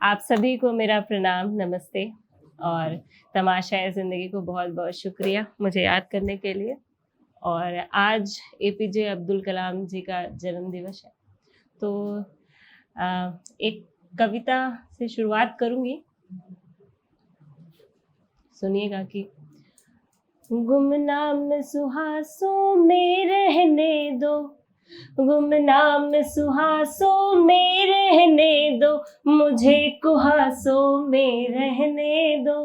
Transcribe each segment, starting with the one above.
आप सभी को मेरा प्रणाम, नमस्ते और तमाशाए ज़िंदगी को बहुत-बहुत शुक्रिया मुझे याद करने के लिए। और आज एपीजे अब्दुल कलाम जी का जन्म दिवस है, तो एक कविता से शुरुआत करूँगी। सुनिएगा कि गुमनाम सुहासों में रहने दो, गुमनाम सुहासों में रहने दो, मुझे कुहासों में रहने दो।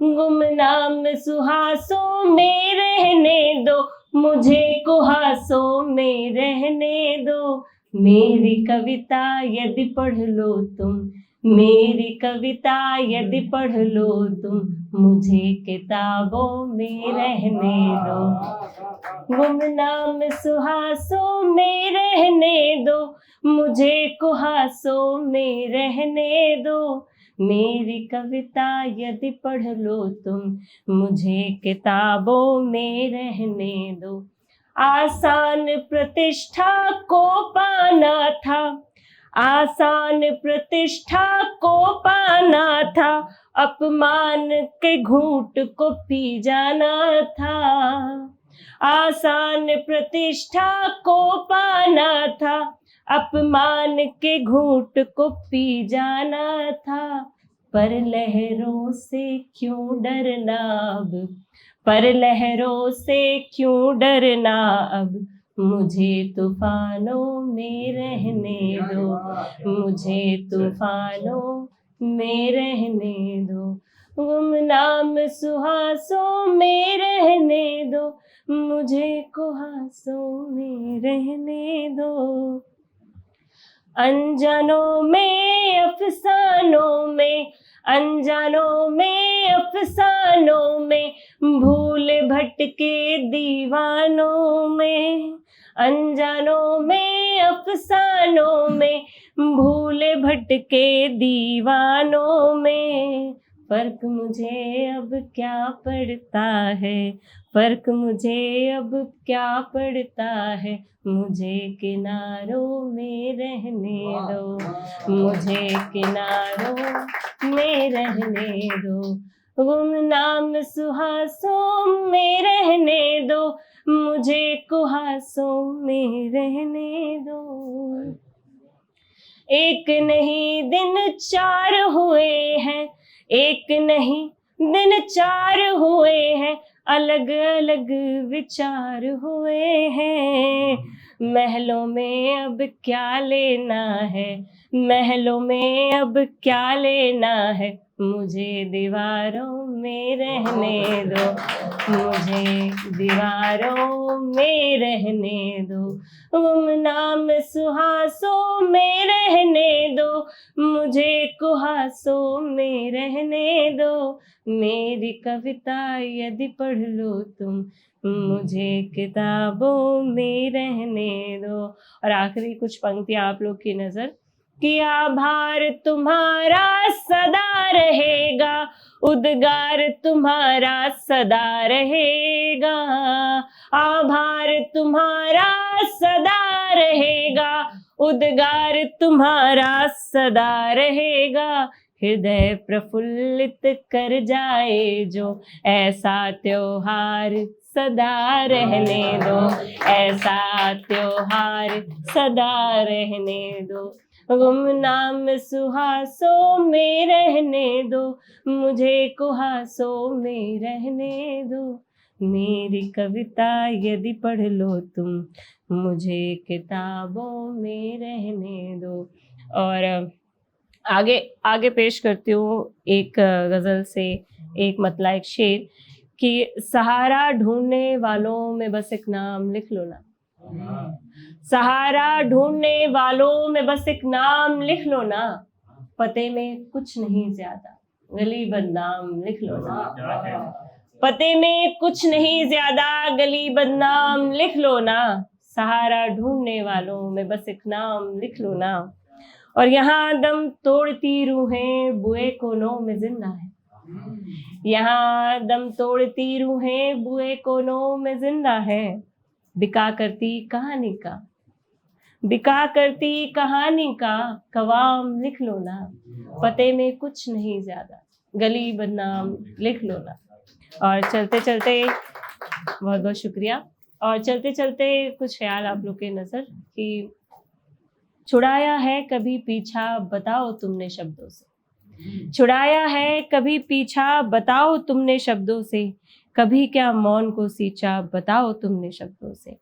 गुमनाम सुहासों में रहने दो, मुझे कुहासों में रहने दो। मेरी कविता यदि पढ़ लो तुम, मेरी कविता यदि पढ़ लो तुम, मुझे किताबों में रहने दो। गुमनाम सुहासों में रहने दो, मुझे कुहासों में रहने दो। मेरी कविता यदि पढ़ लो तुम, मुझे किताबों में रहने दो। आसान प्रतिष्ठा को पाना था, आसान प्रतिष्ठा को पाना था, अपमान के घूंट को पी जाना था। आसान प्रतिष्ठा को पाना था, अपमान के घूंट को पी जाना था। पर लहरों से क्यों डरना अब, पर लहरों से क्यों डरना अब, मुझे तूफानों में रहने दो, मुझे तूफानों में रहने दो। गुमनाम सुहासों में रहने दो, मुझे कुहासों में रहने दो। अनजानों में अफसानों में, अनजानों में अफसानों में, भूल भटके दीवानों में। अनजानों में अफसानों में, भूल भटके दीवानों में। फर्क मुझे अब क्या पड़ता है, फर्क मुझे अब क्या पड़ता है, मुझे किनारों में रहने दो, मुझे किनारों में रहने दो। गुमनाम सुहासों में रहने दो, मुझे कुहासों में रहने दो। एक नहीं दिन चार हुए हैं, एक नहीं दिन चार हुए हैं, अलग अलग विचार हुए हैं। महलों में अब क्या लेना है, महलों में अब क्या लेना है, मुझे दीवारों में रहने दो, मुझे दीवारों में रहने दो। गुमनाम सुहासों में रहने दो, मुझे कुहासों में रहने दो। मेरी कविता यदि पढ़ लो तुम, मुझे किताबों में रहने दो। और आखिरी कुछ पंक्तियां आप लोग की नजर कि आभार तुम्हारा सदा रहेगा, उद्गार तुम्हारा सदा रहेगा। आभार तुम्हारा सदा रहेगा, उद्गार तुम्हारा सदा रहेगा। हृदय प्रफुल्लित कर जाए जो, ऐसा त्योहार सदा रहने दो, ऐसा त्योहार सदा रहने दो। गुमनाम सुहासों में रहने दो, मुझे कुहासों में रहने दो। मेरी कविता यदि पढ़ लो तुम, मुझे किताबों में रहने दो। और आगे आगे पेश करती हूँ एक गज़ल से एक मतला एक शेर कि सहारा ढूंढने वालों में बस एक नाम लिख लो ना, सहारा ढूंढने वालों में बस एक नाम लिख लो ना, पते में कुछ नहीं ज्यादा गली बदनाम लिख लो ना, पते में कुछ नहीं ज्यादा गली बदनाम लिख लो ना, सहारा ढूंढने वालों में बस एक नाम लिख लो ना। और यहाँ दम तोड़ती रूहें बुए कोनों में जिंदा है, यहाँ दम तोड़ती रूहें बुए कोनों में जिंदा है, बिका करती कहानी का, बिका करती कहानी का कवाम लिख लो ना, पते में कुछ नहीं ज्यादा, गली बदनाम लिख लो ना। और चलते चलते बहुत बहुत शुक्रिया। और चलते चलते कुछ ख्याल आप लोग के नजर कि छुड़ाया है कभी पीछा बताओ तुमने शब्दों से, छुड़ाया है कभी पीछा बताओ तुमने शब्दों से, कभी क्या मौन को सींचा बताओ तुमने शब्दों से,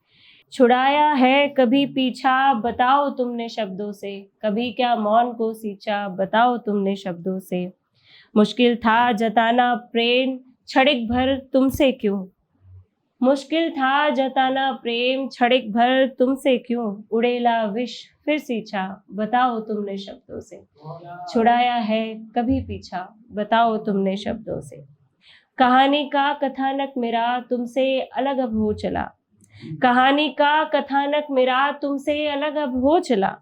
छुड़ाया है कभी पीछा बताओ तुमने शब्दों से, कभी क्या मौन को सींचा बताओ तुमने शब्दों से। मुश्किल था जताना प्रेम क्षणिक भर तुमसे क्यों, मुश्किल था जताना प्रेम क्षणिक भर तुमसे क्यों, उड़ेला विष फिर सींचा बताओ तुमने शब्दों से, छुड़ाया है कभी पीछा बताओ तुमने शब्दों से। कहानी का कथानक मेरा तुमसे अलग अब हो चला, कहानी का कथानक मेरा तुमसे अलग अब हो चला,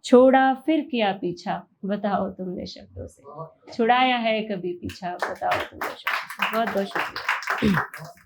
छोड़ा फिर किया पीछा बताओ तुमने शब्दों से, छुड़ाया है कभी पीछा बताओ तुमने शब्दों से। बहुत बहुत शुक्रिया।